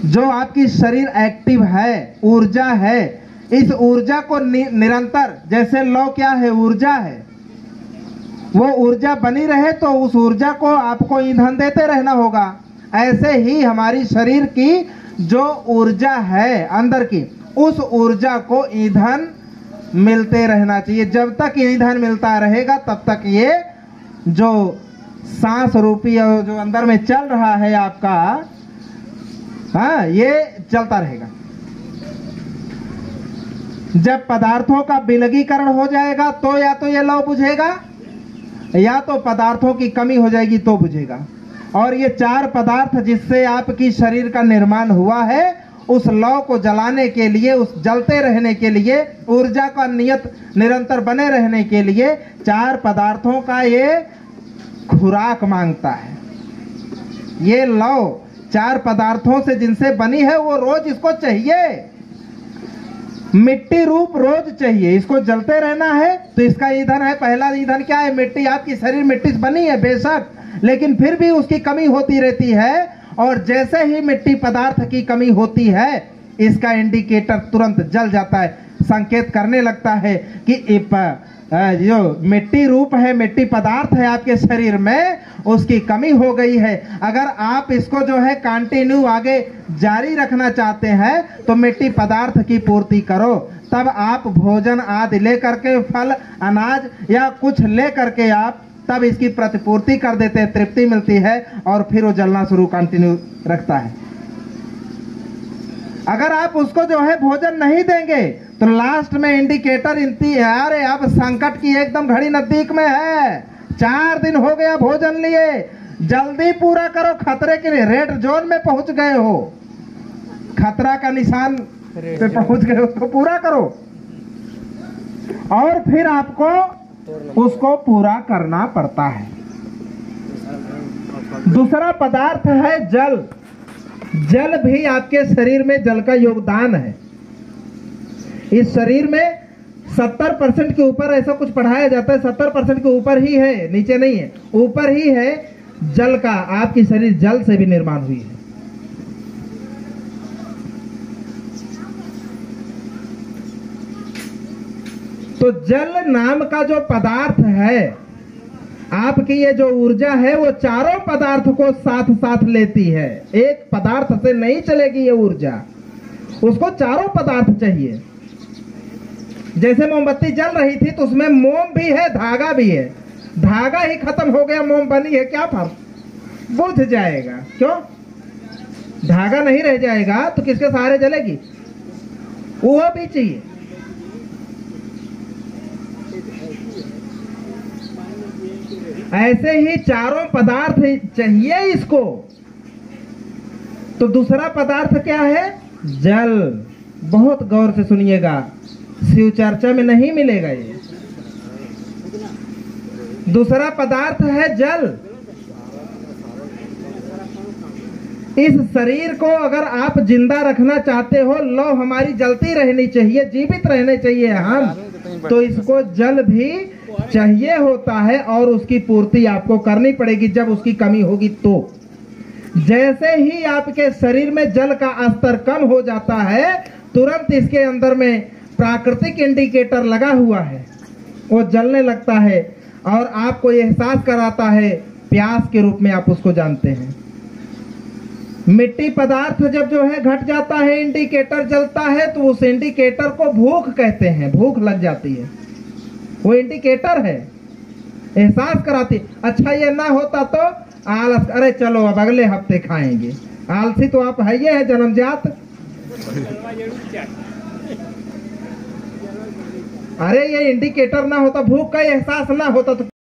जो आपकी शरीर एक्टिव है, ऊर्जा है, इस ऊर्जा को निरंतर, जैसे लौ क्या है, ऊर्जा है, वो ऊर्जा बनी रहे तो उस ऊर्जा को आपको ईंधन देते रहना होगा। ऐसे ही हमारी शरीर की जो ऊर्जा है अंदर की, उस ऊर्जा को ईंधन मिलते रहना चाहिए। जब तक ईंधन मिलता रहेगा तब तक ये जो सांस रूपी जो अंदर में चल रहा है आपका, हाँ, ये चलता रहेगा। जब पदार्थों का विलगीकरण हो जाएगा तो या तो ये लौ बुझेगा, या तो पदार्थों की कमी हो जाएगी तो बुझेगा। और ये चार पदार्थ जिससे आपकी शरीर का निर्माण हुआ है, उस लौ को जलाने के लिए, उस जलते रहने के लिए, ऊर्जा का निरंतर बने रहने के लिए चार पदार्थों का ये खुराक मांगता है। ये लौ चार पदार्थों से जिनसे बनी है वो रोज इसको चाहिए। मिट्टी रूप रोज चाहिए, इसको जलते रहना है तो इसका ईंधन है। पहला ईंधन क्या है? मिट्टी। आपकी शरीर मिट्टी से बनी है बेशक, लेकिन फिर भी उसकी कमी होती रहती है। और जैसे ही मिट्टी पदार्थ की कमी होती है, इसका इंडिकेटर तुरंत जल जाता है, संकेत करने लगता है कि जो मिट्टी रूप है, मिट्टी पदार्थ है आपके शरीर में, उसकी कमी हो गई है। अगर आप इसको जो है कंटिन्यू आगे जारी रखना चाहते हैं तो मिट्टी पदार्थ की पूर्ति करो। तब आप भोजन आदि लेकर के, फल, अनाज या कुछ लेकर के आप तब इसकी प्रतिपूर्ति कर देते हैं, तृप्ति मिलती है और फिर वो जलना शुरू कंटिन्यू रखता है। अगर आप उसको जो है भोजन नहीं देंगे तो लास्ट में इंडिकेटर अरे अब संकट की एकदम घड़ी नजदीक में है, 4 दिन हो गया भोजन लिए, जल्दी पूरा करो, खतरे के लिए रेड जोन में पहुंच गए हो, खतरा का निशान पे पहुंच गए, उसको पूरा करो। और फिर आपको उसको पूरा करना पड़ता है। दूसरा पदार्थ है जल। जल भी आपके शरीर में, जल का योगदान है। इस शरीर में 70% के ऊपर ऐसा कुछ पढ़ाया जाता है, 70% के ऊपर ही है, नीचे नहीं है, ऊपर ही है जल का। आपकी शरीर जल से भी निर्माण हुई है। तो जल नाम का जो पदार्थ है, आपकी ये जो ऊर्जा है वो चारों पदार्थ को साथ साथ लेती है। एक पदार्थ से नहीं चलेगी ये ऊर्जा, उसको चारों पदार्थ चाहिए। जैसे मोमबत्ती जल रही थी तो उसमें मोम भी है, धागा भी है। धागा ही खत्म हो गया, मोम बनी है, क्या फर्क? बुझ जाएगा। क्यों? धागा नहीं रह जाएगा तो किसके सहारे जलेगी? वो भी चाहिए। ऐसे ही चारों पदार्थ चाहिए इसको। तो दूसरा पदार्थ क्या है? जल। बहुत गौर से सुनिएगा, शिव चर्चा में नहीं मिलेगा ये। दूसरा पदार्थ है जल। इस शरीर को अगर आप जिंदा रखना चाहते हो, लौ हमारी जलती रहनी चाहिए, जीवित रहने चाहिए हम, तो इसको जल भी चाहिए होता है और उसकी पूर्ति आपको करनी पड़ेगी जब उसकी कमी होगी तो। जैसे ही आपके शरीर में जल का स्तर कम हो जाता है, तुरंत इसके अंदर में प्राकृतिक इंडिकेटर लगा हुआ है, वो जलने लगता है और आपको एहसास कराता है, प्यास के रूप में आप उसको जानते हैं। मिट्टी पदार्थ जब जो है घट जाता है, इंडिकेटर जलता है, तो उस इंडिकेटर को भूख कहते हैं। भूख लग जाती है, वो इंडिकेटर है, एहसास कराती। अच्छा ये ना होता तो आलस, अरे चलो अब अगले हफ्ते खाएंगे। आलसी तो आप है, ये है जन्मजात। अरे ये इंडिकेटर ना होता, भूख का एहसास ना होता तो